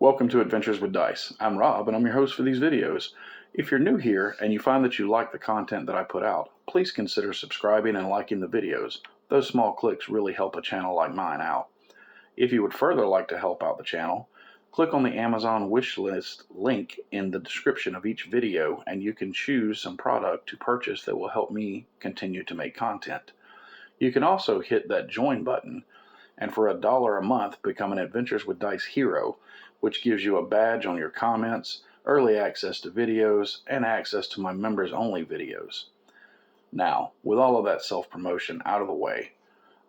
Welcome to Adventures with Dice. I'm Rob and I'm your host for these videos. If you're new here and you find that you like the content that I put out, please consider subscribing and liking the videos. Those small clicks really help a channel like mine out. If you would further like to help out the channel, click on the Amazon wishlist link in the description of each video and you can choose some product to purchase that will help me continue to make content. You can also hit that join button and for $1 a month become an Adventures with Dice hero, which gives you a badge on your comments, early access to videos, and access to my members only videos. Now, with all of that self-promotion out of the way,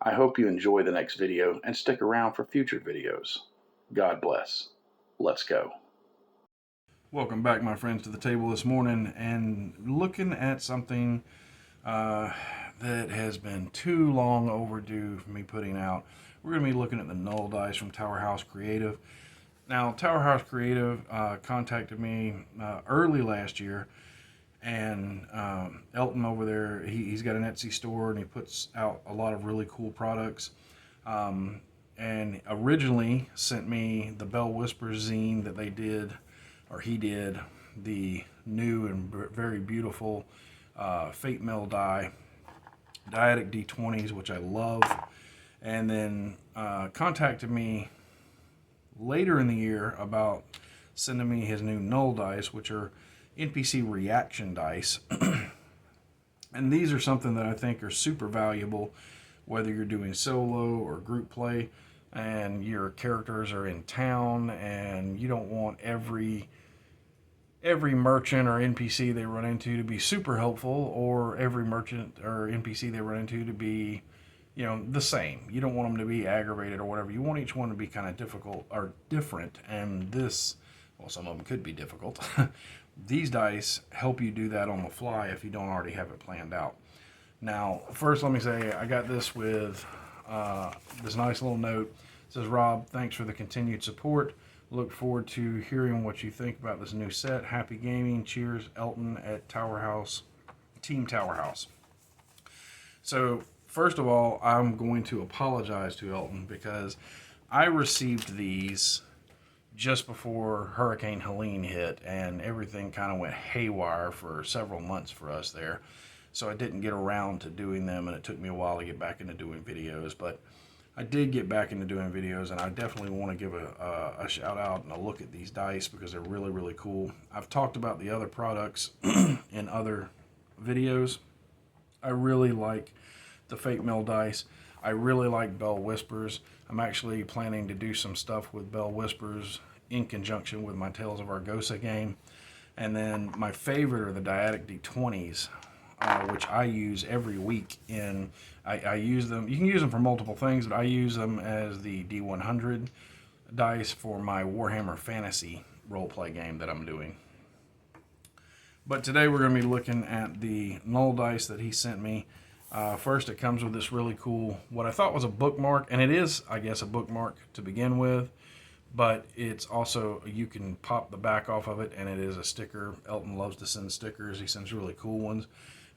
I hope you enjoy the next video and stick around for future videos. God bless. Let's go. Welcome back, my friends, to the table this morning and looking at something that has been too long overdue for me putting out. We're going to be looking at the Nuul dice from Tower House Creative. Now, Tower House Creative contacted me early last year, and Elton over there, he's got an Etsy store, and he puts out a lot of really cool products. And originally sent me the Bell Whispers zine that they did, or he did, the new and very beautiful Fate Mill die, Dyadic D20s, which I love, and then contacted me later in the year about sending me his new Nuul dice, which are NPC reaction dice. And these are something that I think are super valuable, whether you're doing solo or group play, and your characters are in town, and you don't want every merchant or NPC they run into to be super helpful, or every merchant or NPC they run into to be, you know, the same. You don't want them to be aggravated or whatever. You want each one to be kind of difficult or different. And this, well, some of them could be difficult. These dice help you do that on the fly if you don't already have it planned out. Now, first let me say I got this with this nice little note. It says, Rob, thanks for the continued support. Look forward to hearing what you think about this new set. Happy gaming. Cheers, Elton at Tower House, Team Tower House. So, first of all, I'm going to apologize to Elton because I received these just before Hurricane Helene hit, and everything kind of went haywire for several months for us there. So I didn't get around to doing them, and it took me a while to get back into doing videos, but I did get back into doing videos, and I definitely want to give a shout out and a look at these dice because they're really, really cool. I've talked about the other products in other videos. I really like the Fate Mill dice. I really like Bell Whispers. I'm actually planning to do some stuff with Bell Whispers in conjunction with my Tales of Argosa game. And then my favorite are the Dyadic D20s, which I use every week. I use them, you can use them for multiple things, but I use them as the D100 dice for my Warhammer Fantasy-Role-Play game that I'm doing. But today we're going to be looking at the Nuul dice that he sent me. First, it comes with this really cool, what I thought was a bookmark, and it is, I guess, a bookmark to begin with, but it's also, you can pop the back off of it, and it is a sticker. Elton loves to send stickers. He sends really cool ones.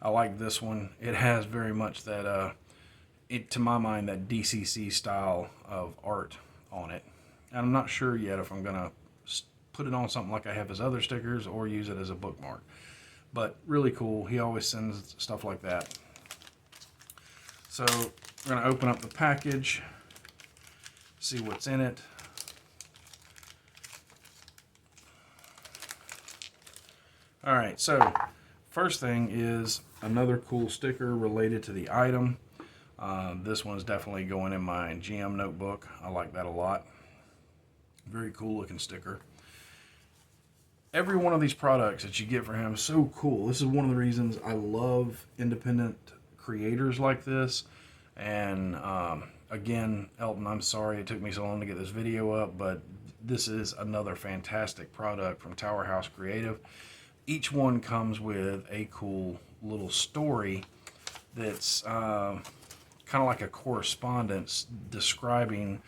I like this one. It has very much that, to my mind, that DCC style of art on it. And I'm not sure yet if I'm going to put it on something like I have his other stickers or use it as a bookmark. But really cool. He always sends stuff like that. So we're going to open up the package, see what's in it. All right, so first thing is another cool sticker related to the item. This one's definitely going in my GM notebook. I like that a lot. Very cool looking sticker. Every one of these products that you get from him is so cool. This is one of the reasons I love independent creators like this. And again, Elton, I'm sorry it took me so long to get this video up, but this is another fantastic product from Tower House Creative. Each one comes with a cool little story that's kind of like a correspondence describing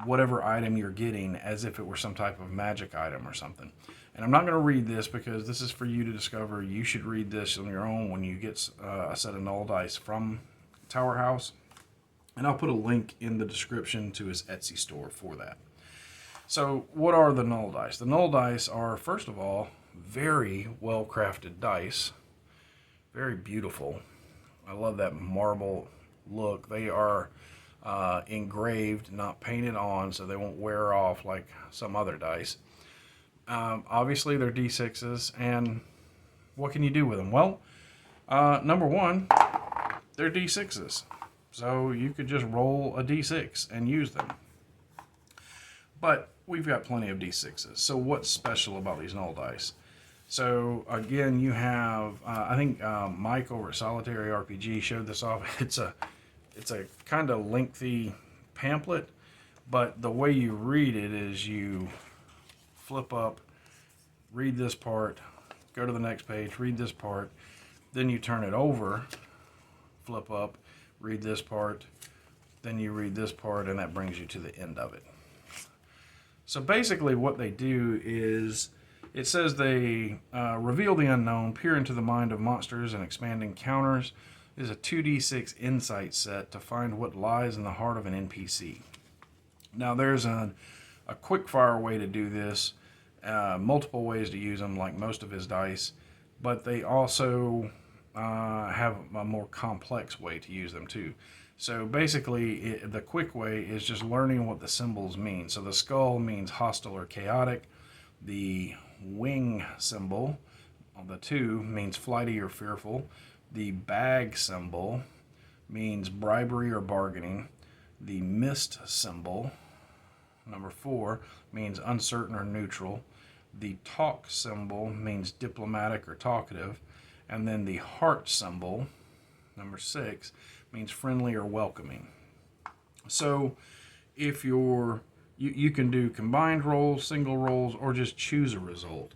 whatever item you're getting as if it were some type of magic item or something. And I'm not going to read this because this is for you to discover. You should read this on your own when you get a set of Nuul dice from Tower House. And I'll put a link in the description to his Etsy store for that. So what are the Null dice? The Null dice are, first of all, very well crafted dice. Very beautiful. I love that marble look. They are engraved, not painted on, so they won't wear off like some other dice. Obviously, they're D6s, and what can you do with them? Well, number one, they're D6s. So you could just roll a D6 and use them. But we've got plenty of D6s. So what's special about these Null dice? So again, you have, I think Mike over at Solitary RPG showed this off. It's a kind of lengthy pamphlet, but the way you read it is you flip up, read this part, go to the next page, read this part, then you turn it over, flip up, read this part, then you read this part, and that brings you to the end of it. So basically what they do is, it says they reveal the unknown, peer into the mind of monsters, and expand encounters. It is a 2d6 insight set to find what lies in the heart of an NPC. Now there's a quick fire way to do this, multiple ways to use them like most of his dice, but they also have a more complex way to use them too. So basically, the quick way is just learning what the symbols mean. So the skull means hostile or chaotic. The wing symbol, the 2, means flighty or fearful. The bag symbol means bribery or bargaining. The mist symbol, number 4, means uncertain or neutral. The talk symbol means diplomatic or talkative. And then the heart symbol, number 6, means friendly or welcoming. So if you can do combined rolls, single rolls, or just choose a result.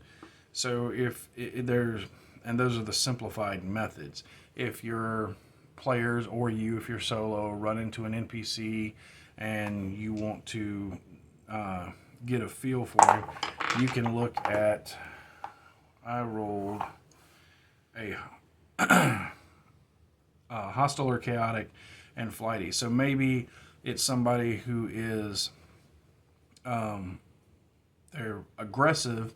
So if and those are the simplified methods. If your players or if you're solo, run into an NPC and you want to get a feel for him, you can look at, I rolled a hostile or chaotic and flighty. So maybe it's somebody who is they're aggressive,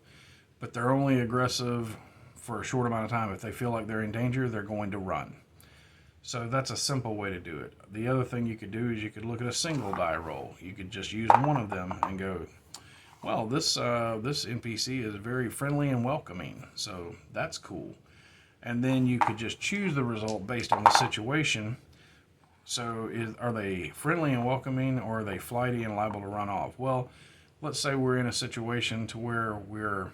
but they're only aggressive for a short amount of time. If they feel like they're in danger, they're going to run. So that's a simple way to do it. The other thing you could do is you could look at a single die roll. You could just use one of them and go, well, this NPC is very friendly and welcoming, so that's cool. And then you could just choose the result based on the situation. So are they friendly and welcoming, or are they flighty and liable to run off? Well, let's say we're in a situation to where we're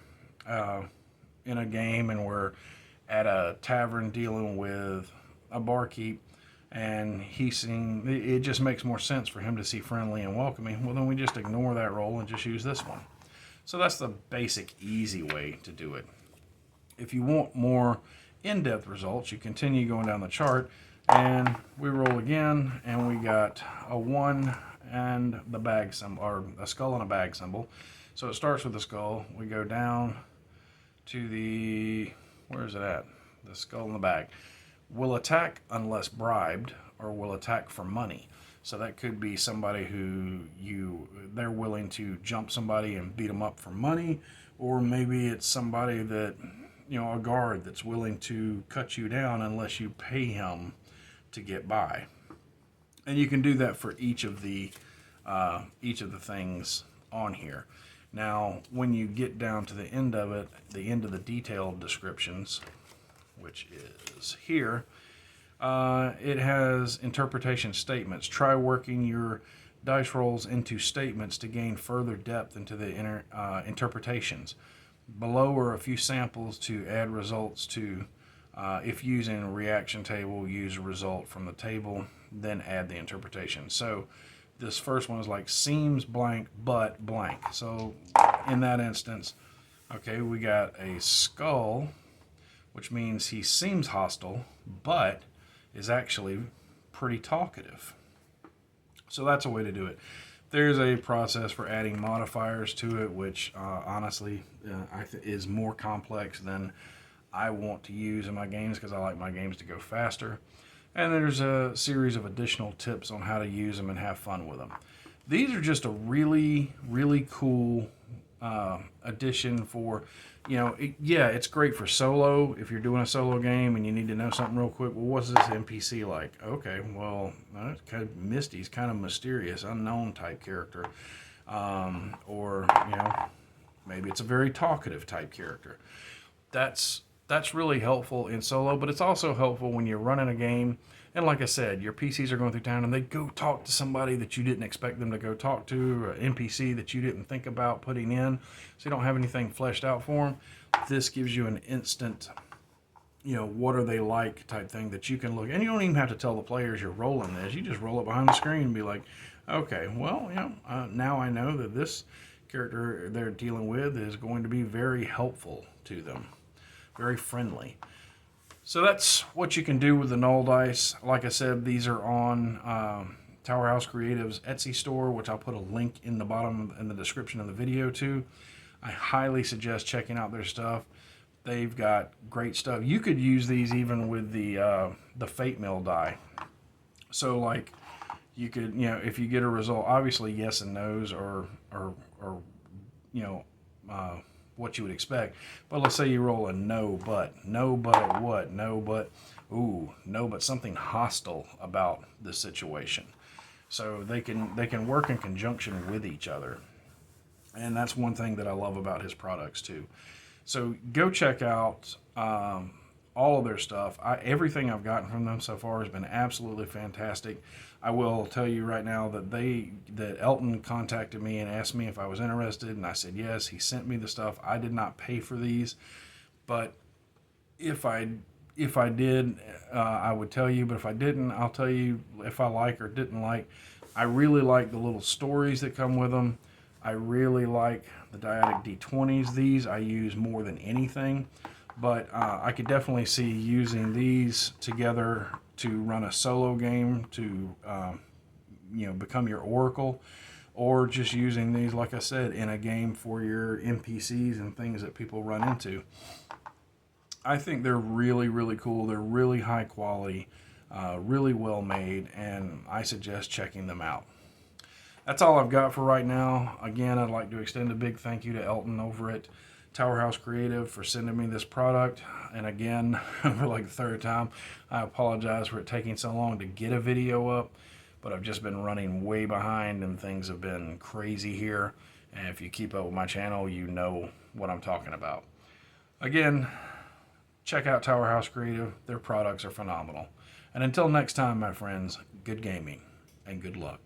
in a game and we're at a tavern dealing with a barkeep, and it just makes more sense for him to see friendly and welcoming. Well, then we just ignore that roll and just use this one. So that's the basic, easy way to do it. If you want more in-depth results, you continue going down the chart, and we roll again, and we got a 1 and the bag symbol, or a skull and a bag symbol. So it starts with the skull. We go down to the, where is it at? The skull and the bag. Will attack unless bribed, or will attack for money. So that could be somebody who they're willing to jump somebody and beat them up for money, or maybe it's somebody that, a guard that's willing to cut you down unless you pay him to get by. And you can do that for each of the things on here. Now, when you get down to the end of it, the end of the detailed descriptions, which is here, it has interpretation statements. Try working your dice rolls into statements to gain further depth into the interpretations. Below are a few samples to add results to. If using a reaction table, use a result from the table, then add the interpretation. So this first one is like seems blank, but blank. So in that instance, okay, we got a skull, which means he seems hostile, but is actually pretty talkative. So that's a way to do it. There's a process for adding modifiers to it, which honestly is more complex than I want to use in my games, because I like my games to go faster. And there's a series of additional tips on how to use them and have fun with them. these are just a really, really cool addition for, yeah, it's great for solo. If you're doing a solo game and you need to know something real quick, well, what's this NPC like? Okay, well, it's kind of misty. He's kind of mysterious, unknown type character. Or, maybe it's a very talkative type character. That's really helpful in solo, but it's also helpful when you're running a game. And like I said, your PCs are going through town and they go talk to somebody that you didn't expect them to go talk to, or an NPC that you didn't think about putting in, so you don't have anything fleshed out for them. This gives you an instant, what are they like type thing that you can look. And you don't even have to tell the players you're rolling this. You just roll it behind the screen and be like, okay, well, now I know that this character they're dealing with is going to be very helpful to them, very friendly. So that's what you can do with the Null dice. Like I said, these are on Tower House Creative's Etsy store, which I'll put a link in the bottom in the description of the video to. I highly suggest checking out their stuff. They've got great stuff. You could use these even with the Fate Mill die. So like you could, if you get a result, obviously yes and no's are what you would expect. But let's say you roll a no but what? No but something hostile about the situation. So they can work in conjunction with each other. And that's one thing that I love about his products too. So go check out all of their stuff. Everything I've gotten from them so far has been absolutely fantastic. I will tell you right now that Elton contacted me and asked me if I was interested, and I said yes. He sent me the stuff. I did not pay for these, but if I did, I would tell you. But if I didn't, I'll tell you if I like or didn't like. I really like the little stories that come with them. I really like the dyadic D20s. These I use more than anything. But I could definitely see using these together to run a solo game to, become your oracle, or just using these, like I said, in a game for your NPCs and things that people run into. I think they're really, really cool. They're really high quality, really well made, and I suggest checking them out. That's all I've got for right now. Again, I'd like to extend a big thank you to Elton over at Tower House Creative for sending me this product. And again, for like the third time, I apologize for it taking so long to get a video up, but I've just been running way behind and things have been crazy here. And if you keep up with my channel, you know what I'm talking about. Again, check out Tower House Creative. Their products are phenomenal. And until next time, my friends, good gaming and good luck.